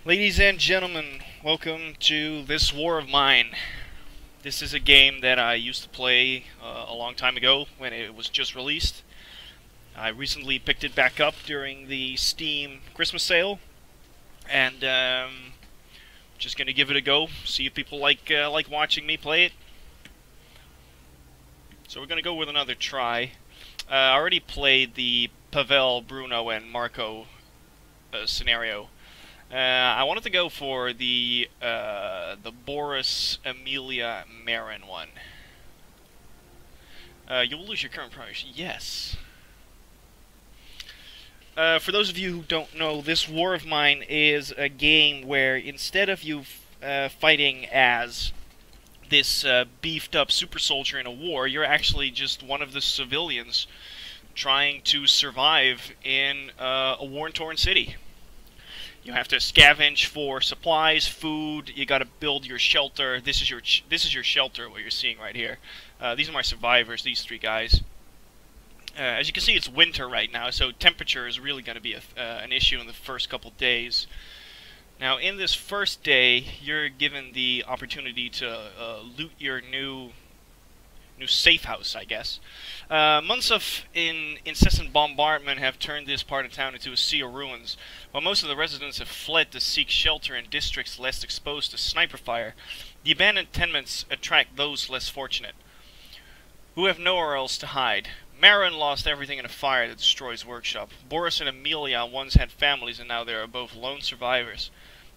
Ladies and gentlemen, welcome to This War of Mine. This is a game that I used to play a long time ago when it was just released. I recently picked it back up during the Steam Christmas sale, and just gonna give it a go, see if people like watching me play it. So we're gonna go with another try. I already played the Pavel, Bruno, and Marco scenario. I wanted to go for the Boris, Amelia, Marin one. You will lose your current price. Yes. For those of you who don't know, this War of Mine is a game where instead of you fighting as this beefed up super soldier in a war, you're actually just one of the civilians trying to survive in a war-torn city. You have to scavenge for supplies, food. You got to build your shelter. This is your shelter. What you're seeing right here. These are my survivors. These three guys. As you can see, it's winter right now, so temperature is really going to be an issue in the first couple days. Now, in this first day, you're given the opportunity to loot your new safe house, I guess. Months of incessant bombardment have turned this part of town into a sea of ruins. While most of the residents have fled to seek shelter in districts less exposed to sniper fire, the abandoned tenements attract those less fortunate, who have nowhere else to hide. Marin lost everything in a fire that destroys workshop. Boris and Amelia once had families, and now they are both lone survivors.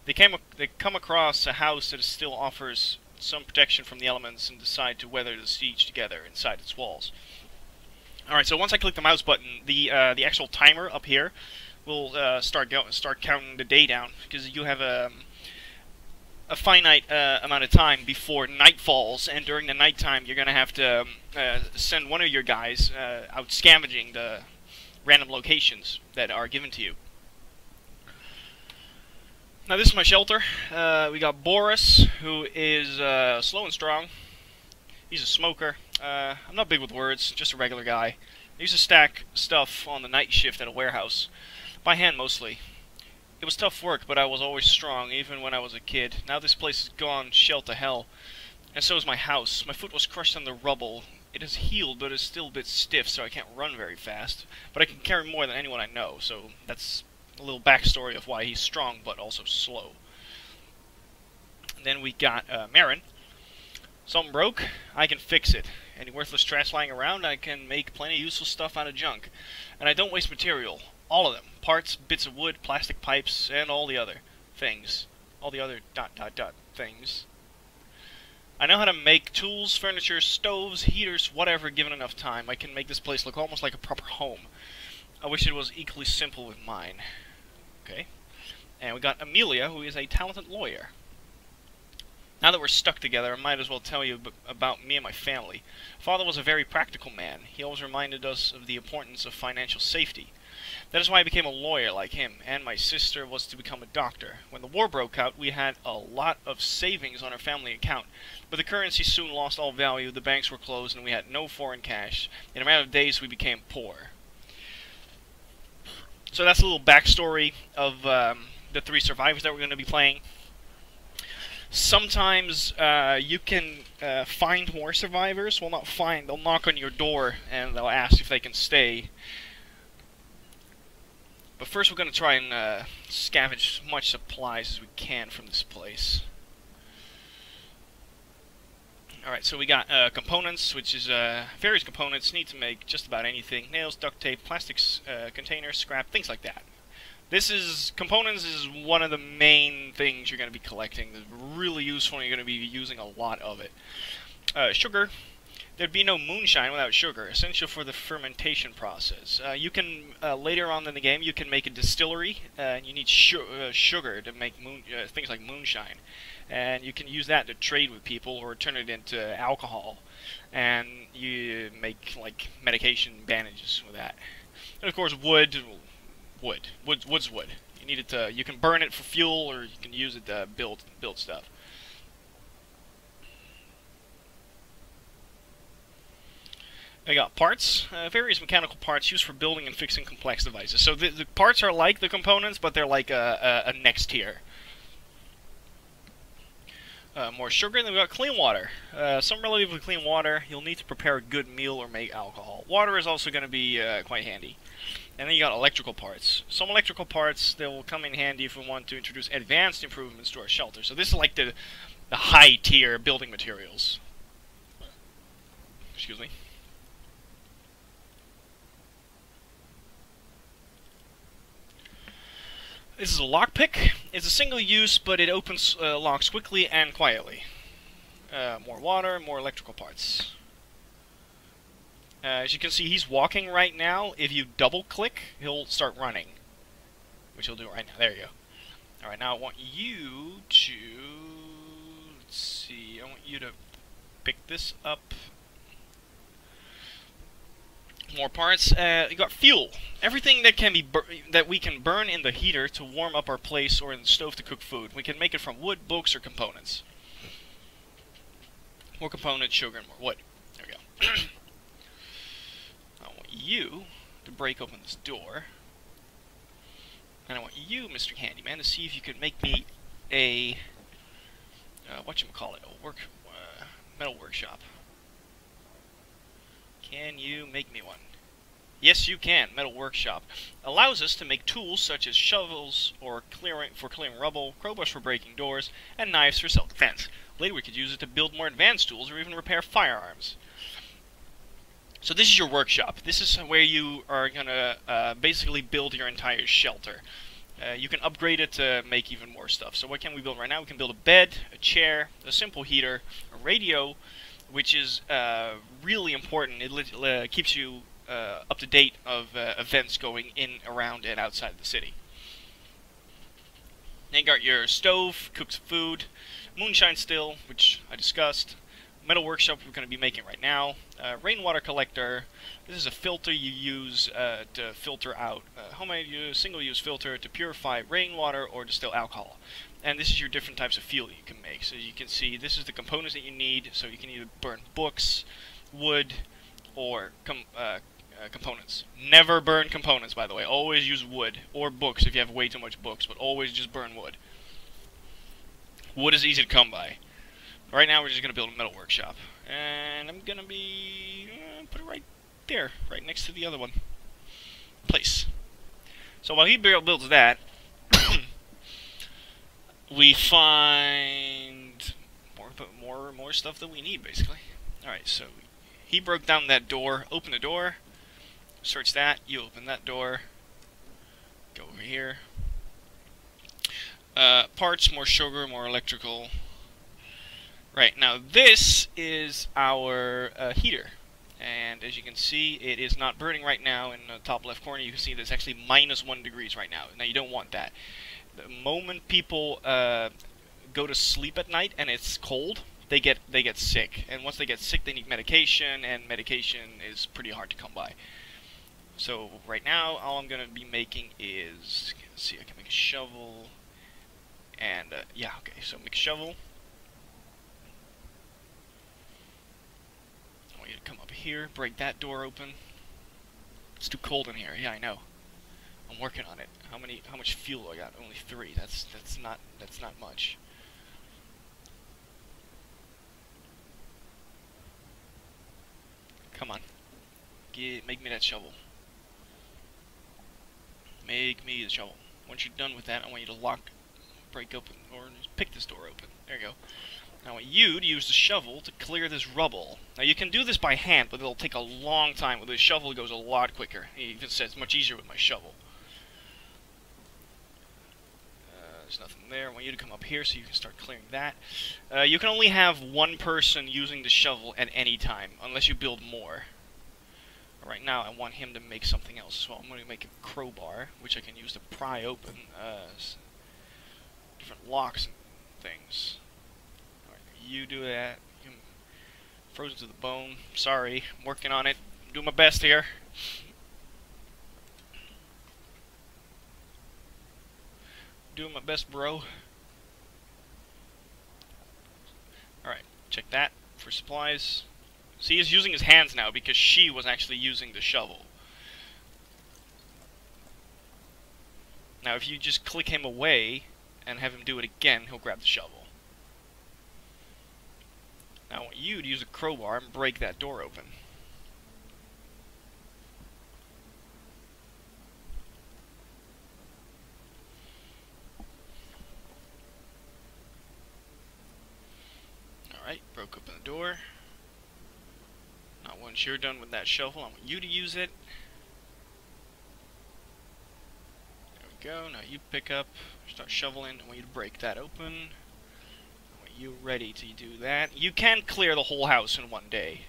They come across a house that still offers some protection from the elements and decide to weather the siege together inside its walls. Alright, so once I click the mouse button, the actual timer up here will start counting the day down, because you have a finite amount of time before night falls, and during the nighttime you're going to have to send one of your guys out scavenging the random locations that are given to you. Now this is my shelter. We got Boris, who is slow and strong. He's a smoker. I'm not big with words, just a regular guy. I used to stack stuff on the night shift at a warehouse, by hand mostly. It was tough work, but I was always strong, even when I was a kid. Now this place is gone shell to hell, and so is my house. My foot was crushed on the rubble. It has healed, but is still a bit stiff, so I can't run very fast. But I can carry more than anyone I know, so that's a little backstory of why he's strong, but also slow. And then we got Marin. Something broke, I can fix it. Any worthless trash lying around, I can make plenty of useful stuff out of junk. And I don't waste material. All of them. Parts, bits of wood, plastic pipes, and all the other things. All the other ... things. I know how to make tools, furniture, stoves, heaters, whatever, given enough time. I can make this place look almost like a proper home. I wish it was equally simple with mine. Okay. And we got Amelia, who is a talented lawyer. Now that we're stuck together, I might as well tell you about me and my family. Father was a very practical man. He always reminded us of the importance of financial safety. That is why I became a lawyer like him, and my sister was to become a doctor. When the war broke out, we had a lot of savings on our family account, but the currency soon lost all value, the banks were closed, and we had no foreign cash. In a matter of days, we became poor. So that's a little backstory of the three survivors that we're going to be playing. Sometimes you can find more survivors. Well, not find. They'll knock on your door and they'll ask if they can stay. But first we're going to try and scavenge as much supplies as we can from this place. Alright, so we got components, which is various components. Need to make just about anything. Nails, duct tape, plastics, containers, scrap, things like that. Components is one of the main things you're going to be collecting. It's really useful and you're going to be using a lot of it. Sugar. There'd be no moonshine without sugar, essential for the fermentation process. You can, later on in the game, you can make a distillery, and you need sugar to make things like moonshine. And you can use that to trade with people or turn it into alcohol. And you make, like, medication bandages with that. And of course, wood's wood. You need it to. You can burn it for fuel, or you can use it to build stuff. I got parts, various mechanical parts used for building and fixing complex devices. So the parts are like the components, but they're like a next tier. More sugar, and then we've got clean water. Some relatively clean water. You'll need to prepare a good meal or make alcohol. Water is also going to be quite handy. And then you got electrical parts. Some electrical parts that will come in handy if we want to introduce advanced improvements to our shelter. So this is like the high tier building materials. Excuse me. This is a lockpick. It's a single use, but it opens locks quickly and quietly. More water, more electrical parts. As you can see, he's walking right now. If you double-click, he'll start running. Which he'll do right now. There you go. Alright, now I want you to... Let's see. I want you to pick this up. More parts. You got fuel. Everything that can be that we can burn in the heater to warm up our place, or in the stove to cook food. We can make it from wood, books, or components. More components, sugar, and more wood. There we go. I want you to break open this door, and I want you, Mr. Handyman, to see if you can make me a whatchamacallit, a metal workshop. Can you make me one? Yes, you can. Metal workshop allows us to make tools such as shovels for clearing rubble, crowbars for breaking doors, and knives for self-defense. Later, we could use it to build more advanced tools or even repair firearms. So this is your workshop. This is where you are gonna basically build your entire shelter. You can upgrade it to make even more stuff. So what can we build right now? We can build a bed, a chair, a simple heater, a radio, which is really important. It keeps you up to date of events going in, around, and outside the city. Then you got your stove, cooks food, moonshine still, which I discussed, metal workshop we're going to be making right now, rainwater collector. This is a filter you use to filter out homemade single-use filter to purify rainwater or distill alcohol. And this is your different types of fuel that you can make. So you can see this is the components that you need. So you can either burn books, wood, or components. Never burn components, by the way. Always use wood or books if you have way too much books, but always just burn wood. Wood is easy to come by. Right now we're just going to build a metal workshop. And I'm going to be... put it right there, right next to the other one. Place. So while he builds that... we find more stuff that we need, basically. Alright, so he broke down that door. Open the door. Search that. You open that door. Go over here. Parts, more sugar, more electrical. Right, now this is our heater. And as you can see, it is not burning right now. In the top left corner, you can see that it's actually -1 degrees right now. Now, you don't want that. The moment people go to sleep at night and it's cold, they get sick. And once they get sick, they need medication, and medication is pretty hard to come by. So right now, all I'm going to be making is... Let's see, I can make a shovel. And, yeah, okay, so make a shovel. I want you to come up here, break that door open. It's too cold in here, yeah, I know. I'm working on it. How much fuel I got? Only 3. That's not much. Come on. Make me that shovel. Make me the shovel. Once you're done with that, I want you to break open, or just pick this door open. There you go. Now I want you to use the shovel to clear this rubble. Now you can do this by hand, but it'll take a long time. With the shovel, it goes a lot quicker. He even says it's much easier with my shovel. There's nothing there. I want you to come up here so you can start clearing that. You can only have one person using the shovel at any time, unless you build more. Right now, I want him to make something else. So I'm going to make a crowbar, which I can use to pry open different locks and things. Alright, you do that. I'm frozen to the bone. Sorry, I'm working on it. I'm doing my best here. Doing my best, bro. Alright, check that for supplies. See, he's using his hands now because she was actually using the shovel. Now, if you just click him away and have him do it again, he'll grab the shovel. Now I want you to use a crowbar and break that door open. Alright, broke open the door. Now once you're done with that shovel, I want you to use it. There we go. Now you pick up, start shoveling. I want you to break that open. I want you ready to do that. You can clear the whole house in one day.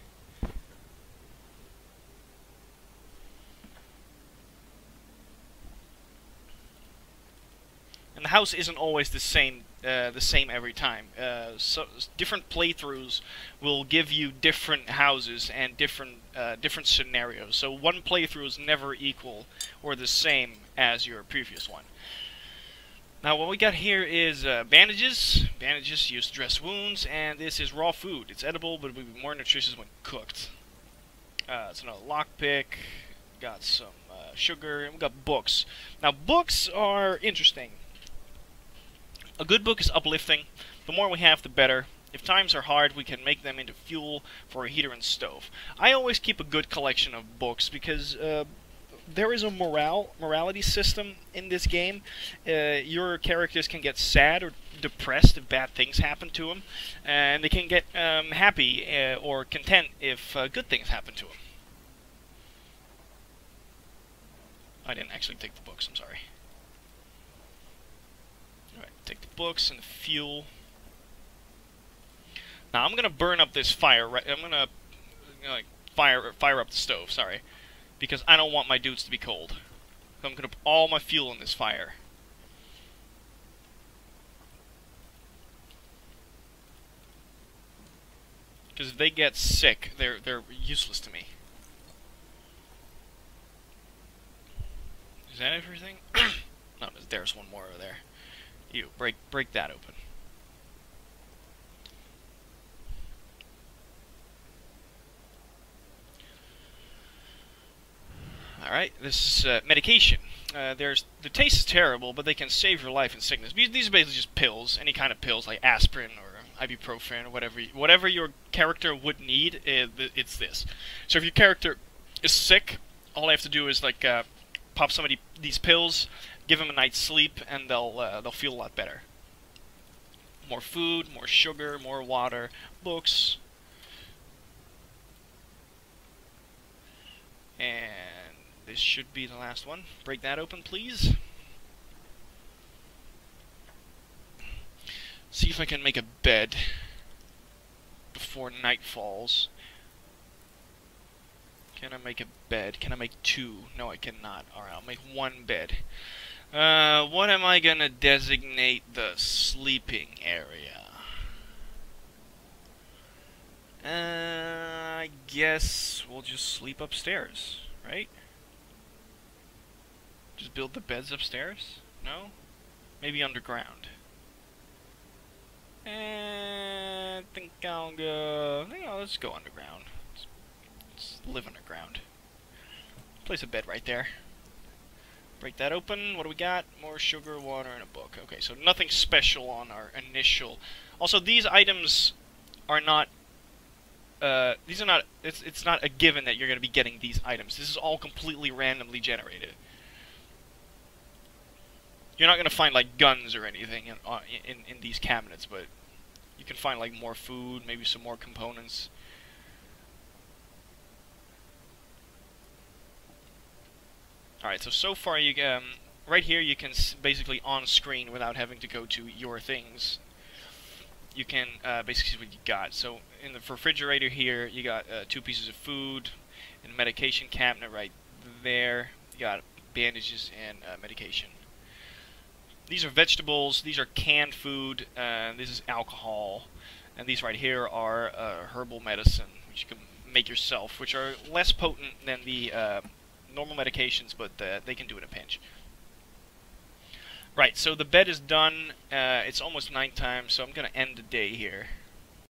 And the house isn't always the same every time. So different playthroughs will give you different houses and different scenarios. So one playthrough is never equal or the same as your previous one. Now what we got here is bandages. Bandages used to dress wounds, and this is raw food. It's edible, but it will be more nutritious when cooked. It's another lockpick. Got some sugar, and we got books. Now books are interesting. A good book is uplifting. The more we have, the better. If times are hard, we can make them into fuel for a heater and stove. I always keep a good collection of books because there is a morality system in this game. Your characters can get sad or depressed if bad things happen to them, and they can get happy or content if good things happen to them. I didn't actually take the books, I'm sorry. Alright, take the books and the fuel. Now I'm gonna burn up this fire. I'm gonna like fire up the stove. Sorry, because I don't want my dudes to be cold. So I'm gonna put all my fuel in this fire. Because if they get sick, they're useless to me. Is that everything? No, there's one more over there. You break that open. Alright, this is medication. The taste is terrible, but they can save your life in sickness. These are basically just pills, any kind of pills like aspirin or ibuprofen or whatever your character would need. It's this. So if your character is sick, all I have to do is like pop somebody these pills, give them a night's sleep, and they'll feel a lot better. More food, more sugar, more water, books, and this should be the last one. Break that open, please. See if I can make a bed before night falls. Can I make a bed? Can I make two? No, I cannot. Alright, I'll make one bed. What am I gonna designate the sleeping area? I guess we'll just sleep upstairs, right? Just build the beds upstairs? No? Maybe underground. I think I'll go... let's go underground. Let's live underground. Place a bed right there. Break that open. What do we got? More sugar, water, and a book. Okay, so nothing special on our initial... Also, these items are not... these are not... It's not a given that you're going to be getting these items. This is all completely randomly generated. You're not going to find, like, guns or anything in these cabinets, but you can find, like, more food, maybe some more components. Alright, so far, you right here you can basically on screen without having to go to your things. You can basically see what you got. So in the refrigerator here, you got 2 pieces of food, and a medication cabinet right there. You got bandages and medication. These are vegetables. These are canned food. This is alcohol, and these right here are herbal medicine, which you can make yourself, which are less potent than the normal medications, but they can do it in a pinch. Right, so the bed is done. It's almost nighttime, so I'm going to end the day here.